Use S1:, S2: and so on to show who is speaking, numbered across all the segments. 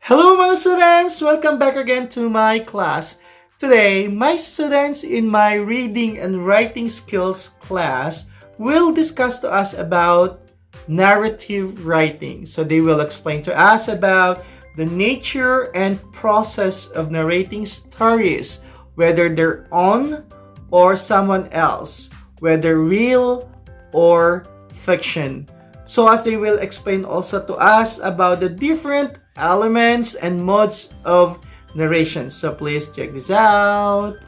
S1: Hello mga students! Welcome back again to my class. Today, my students in my reading and writing skills class will discuss to us about narrative writing. So they will explain to us about the nature and process of narrating stories, whether they're on or someone else, whether real or fiction. So as they will explain also to us about the different elements and modes of narration. So please check this out.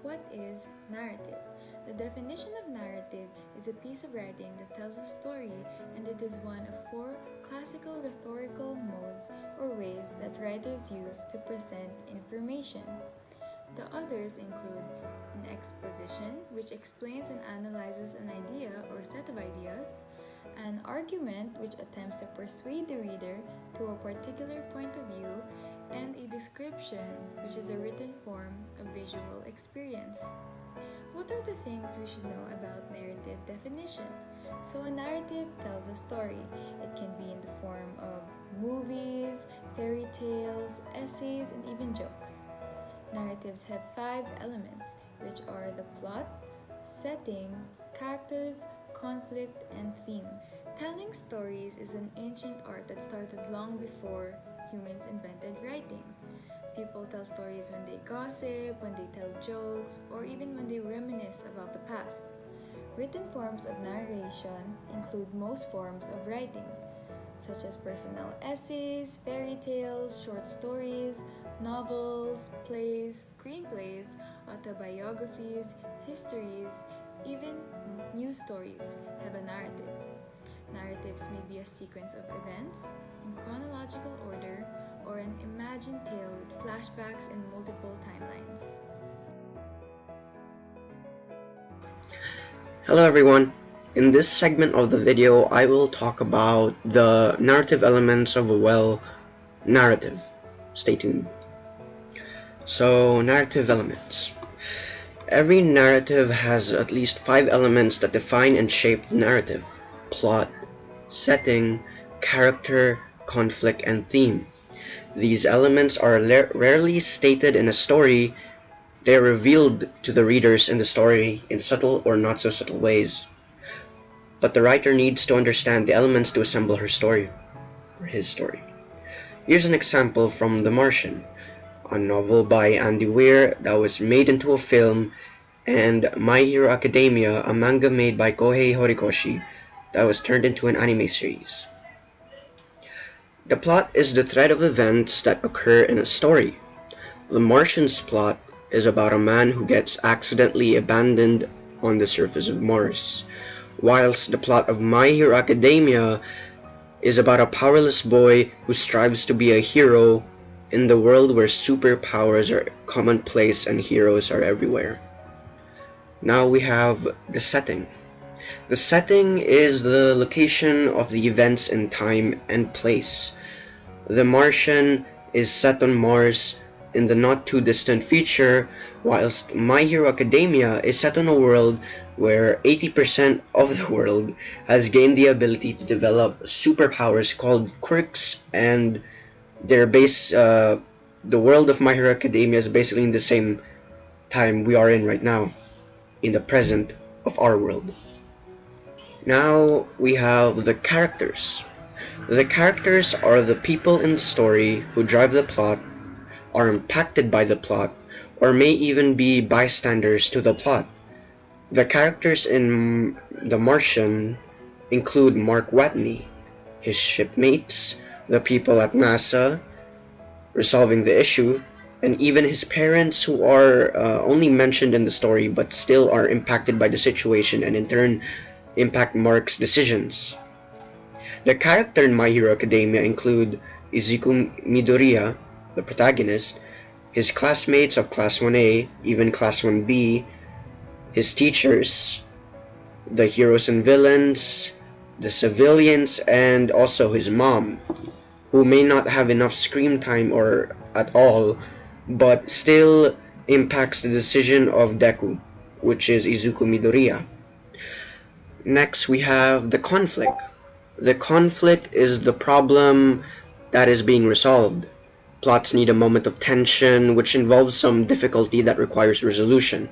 S2: What is narrative? The definition of narrative is a piece of writing that tells a story, and it is one of four classical rhetorical modes or ways that writers use to present information. The others include an exposition, which explains and analyzes an idea or set of ideas, an argument, which attempts to persuade the reader to a particular point of view, and a description, which is a written form of visual experience. What are the things we should know about narrative definition? So a narrative tells a story. It can be in the form of movies, fairy tales, essays, and even jokes. Narratives have five elements, which are the plot, setting, characters, conflict, and theme. Telling stories is an ancient art that started long before humans invented writing. People tell stories when they gossip, when they tell jokes, or even when they reminisce about the past. Written forms of narration include most forms of writing, such as personal essays, fairy tales, short stories, novels, plays, screenplays, autobiographies, histories, even news stories have a narrative. Narratives may be a sequence of events in chronological order or an imagined tale with flashbacks and multiple timelines.
S3: Hello everyone. In this segment of the video, I will talk about the narrative elements of a narrative. Stay tuned. So, narrative elements. Every narrative has at least 5 elements that define and shape the narrative: plot, setting, character, conflict, and theme. These elements are rarely stated in a story. They are revealed to the readers in the story in subtle or not so subtle ways. But the writer needs to understand the elements to assemble her story, or his story. Here's an example from The Martian, a novel by Andy Weir that was made into a film, and My Hero Academia, a manga made by Kohei Horikoshi that was turned into an anime series. The plot is the thread of events that occur in a story. The Martian's plot is about a man who gets accidentally abandoned on the surface of Mars, whilst the plot of My Hero Academia is about a powerless boy who strives to be a hero in the world where superpowers are commonplace and heroes are everywhere. Now we have the setting. The setting is the location of the events in time and place. The Martian is set on Mars in the not too distant future, whilst My Hero Academia is set on a world where 80% of the world has gained the ability to develop superpowers called quirks, and the world of My Hero Academia is basically in the same time we are in right now, in the present of our world. Now we have the characters. The characters are the people in the story who drive the plot, are impacted by the plot, or may even be bystanders to the plot. The characters in The Martian include Mark Watney, his shipmates, the people at NASA resolving the issue, and even his parents, who are only mentioned in the story but still are impacted by the situation and in turn impact Mark's decisions. The character in My Hero Academia include Izuku Midoriya, the protagonist, his classmates of Class 1A, even Class 1B, his teachers, the heroes and villains, the civilians, and also his mom. who may not have enough screen time or at all, but still impacts the decision of Deku, which is Izuku Midoriya. Next, we have the conflict. The conflict is the problem that is being resolved. Plots need a moment of tension, which involves some difficulty that requires resolution.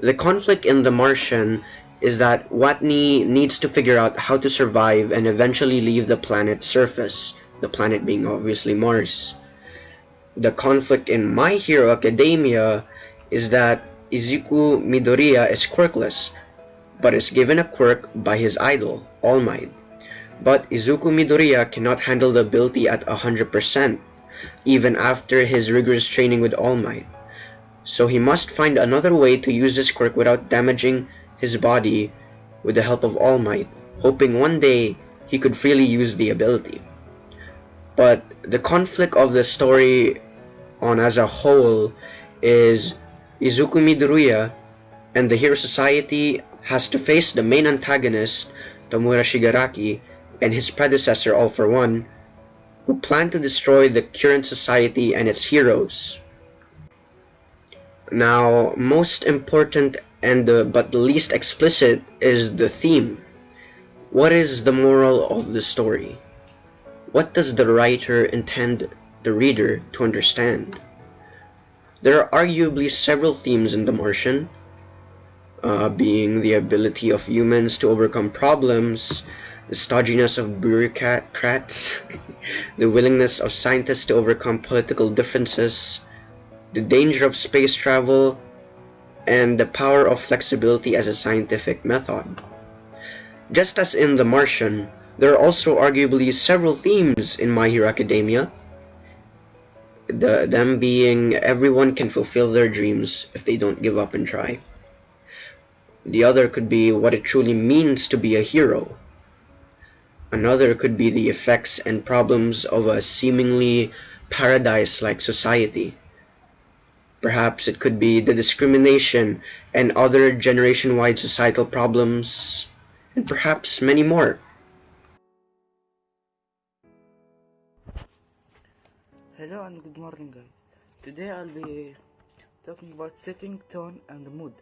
S3: The conflict in The Martian is that Watney needs to figure out how to survive and eventually leave the planet's surface, the planet being obviously Mars. The conflict in My Hero Academia is that Izuku Midoriya is quirkless, but is given a quirk by his idol, All Might. But Izuku Midoriya cannot handle the ability at 100%, even after his rigorous training with All Might. So he must find another way to use this quirk without damaging his body with the help of All Might, hoping one day he could freely use the ability. But the conflict of the story on as a whole is Izuku Midoriya and the Hero Society has to face the main antagonist, Tomura Shigaraki, and his predecessor All for One, who plan to destroy the current society and its heroes. Now, most important but the least explicit is the theme. What is the moral of the story? What does the writer intend the reader to understand? There are arguably several themes in The Martian, being the ability of humans to overcome problems, the stodginess of bureaucrats, the willingness of scientists to overcome political differences, the danger of space travel, and the power of flexibility as a scientific method. Just as in The Martian, there are also arguably several themes in My Hero Academia, them being everyone can fulfill their dreams if they don't give up and try. The other could be what it truly means to be a hero. Another could be the effects and problems of a seemingly paradise-like society. Perhaps it could be the discrimination and other generation-wide societal problems, and perhaps many more.
S4: Hello and good morning, guys. Today I'll be talking about setting tone and mood.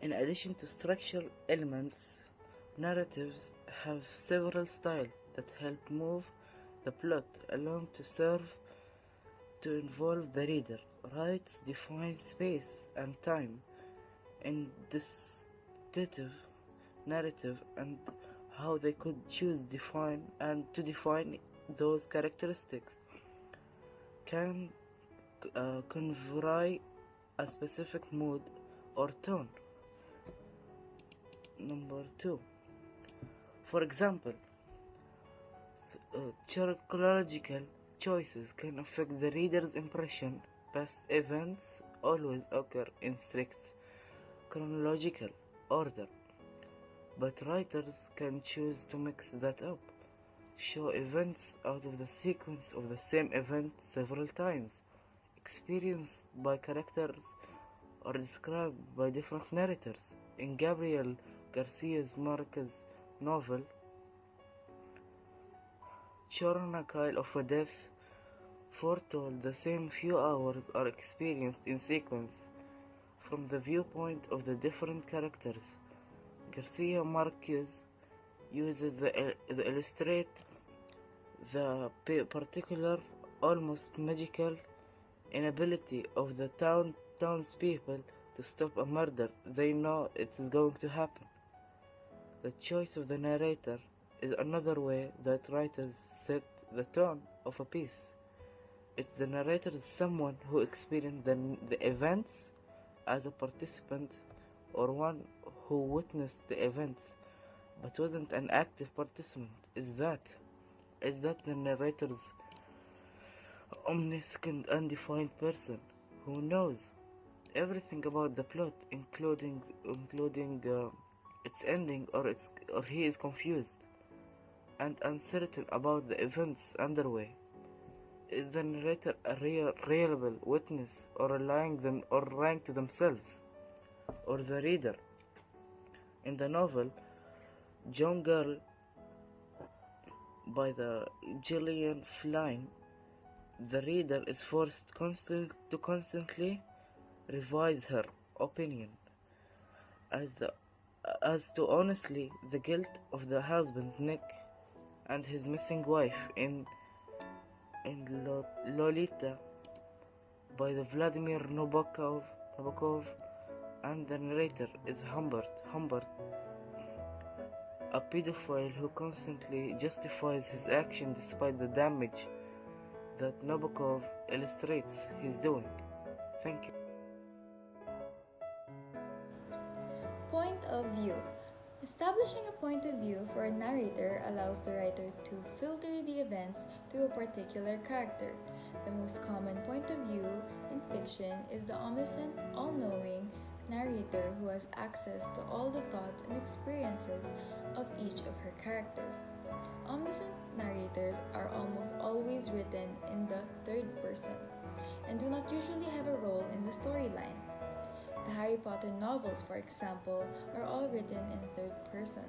S4: In addition to structural elements, narratives have several styles that help move the plot along to involve the reader. Writes define space and time in distinctive narrative and how they could choose to define those characteristics can convey a specific mood or tone. Number 2. For example, psychological choices can affect the reader's impression. Past events always occur in strict chronological order, but writers can choose to mix that up, show events out of the sequence of the same event several times, experienced by characters or described by different narrators. In Gabriel Garcia Marquez's novel Chronicle of a Death, foretold the same few hours are experienced in sequence from the viewpoint of the different characters. Garcia Marquez uses the illustrate the particular, almost magical inability of the townspeople to stop a murder they know it is going to happen. The choice of the narrator is another way that writers set the tone of a piece. If the narrator is someone who experienced the events as a participant, or one who witnessed the events but wasn't an active participant, is that the narrator's omniscient, undefined person who knows everything about the plot, including its ending, or he is confused and uncertain about the events underway? Is the narrator a reliable witness, or lying to themselves or the reader? In the novel John Girl, by the Gillian Flynn, the reader is forced to constantly revise her opinion as to honestly the guilt of the husband Nick and his missing wife in Lolita by the Vladimir Nabokov, and the narrator is Humbert, a pedophile who constantly justifies his action despite the damage that Nabokov illustrates he's doing. Thank you.
S2: Point of view. Establishing a point of view for a narrator allows the writer to filter the events through a particular character. The most common point of view in fiction is the omniscient, all-knowing narrator who has access to all the thoughts and experiences of each of her characters. Omniscient narrators are almost always written in the third person and do not usually have a role in the storyline. The Harry Potter novels, for example, are all written in third person.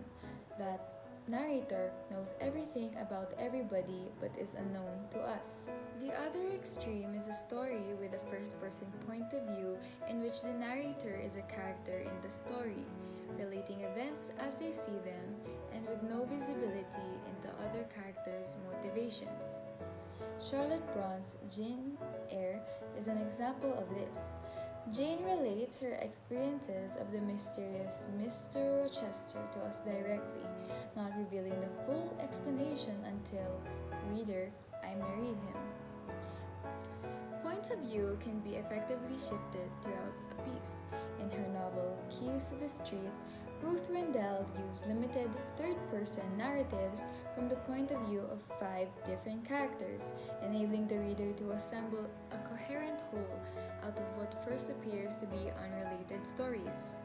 S2: That narrator knows everything about everybody but is unknown to us. The other extreme is a story with a first-person point of view in which the narrator is a character in the story, relating events as they see them and with no visibility into other characters' motivations. Charlotte Bronte's Jane Eyre is an example of this. Jane relates her experiences of the mysterious Mr. Rochester to us directly, not revealing the full explanation until, reader, I married him. Points of view can be effectively shifted throughout a piece. In her novel Keys to the Street, Ruth Rendell used limited third-person narratives from the point of view of 5 different characters, enabling the reader to assemble a coherent whole out of what first appears to be unrelated stories.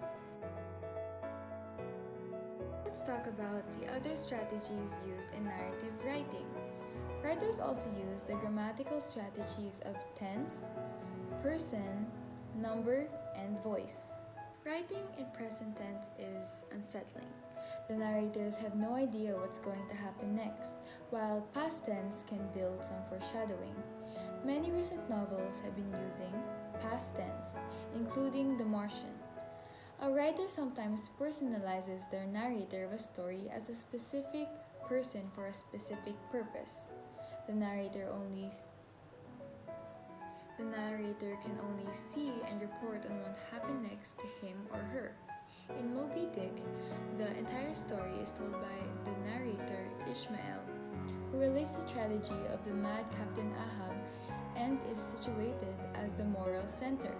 S2: Let's talk about the other strategies used in narrative writing. Writers also use the grammatical strategies of tense, person, number, and voice. Writing in present tense is unsettling. The narrators have no idea what's going to happen next, while past tense can build some foreshadowing. Many recent novels have been using past tense, including The Martian. A writer sometimes personalizes their narrator of a story as a specific person for a specific purpose. The narrator can only see and report on what happened next to him or her. In Moby Dick, the entire story is told by the narrator Ishmael, who relates the tragedy of the mad Captain Ahab and is situated as the moral center.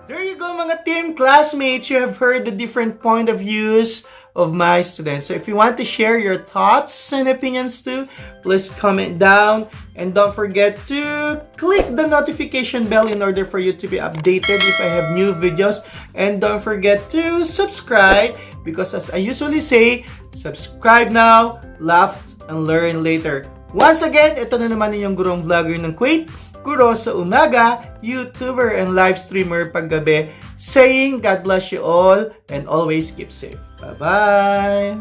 S1: There you go, mga team classmates. You have heard the different point of views of my students. So if you want to share your thoughts and opinions too, please comment down. And don't forget to click the notification bell in order for you to be updated if I have new videos. And don't forget to subscribe because as I usually say, subscribe now, laugh, and learn later. Once again, ito na naman yung gurong vlogger ng Kuwait, guro sa umaga, YouTuber and live streamer paggabi, saying God bless you all and always keep safe. Bye-bye!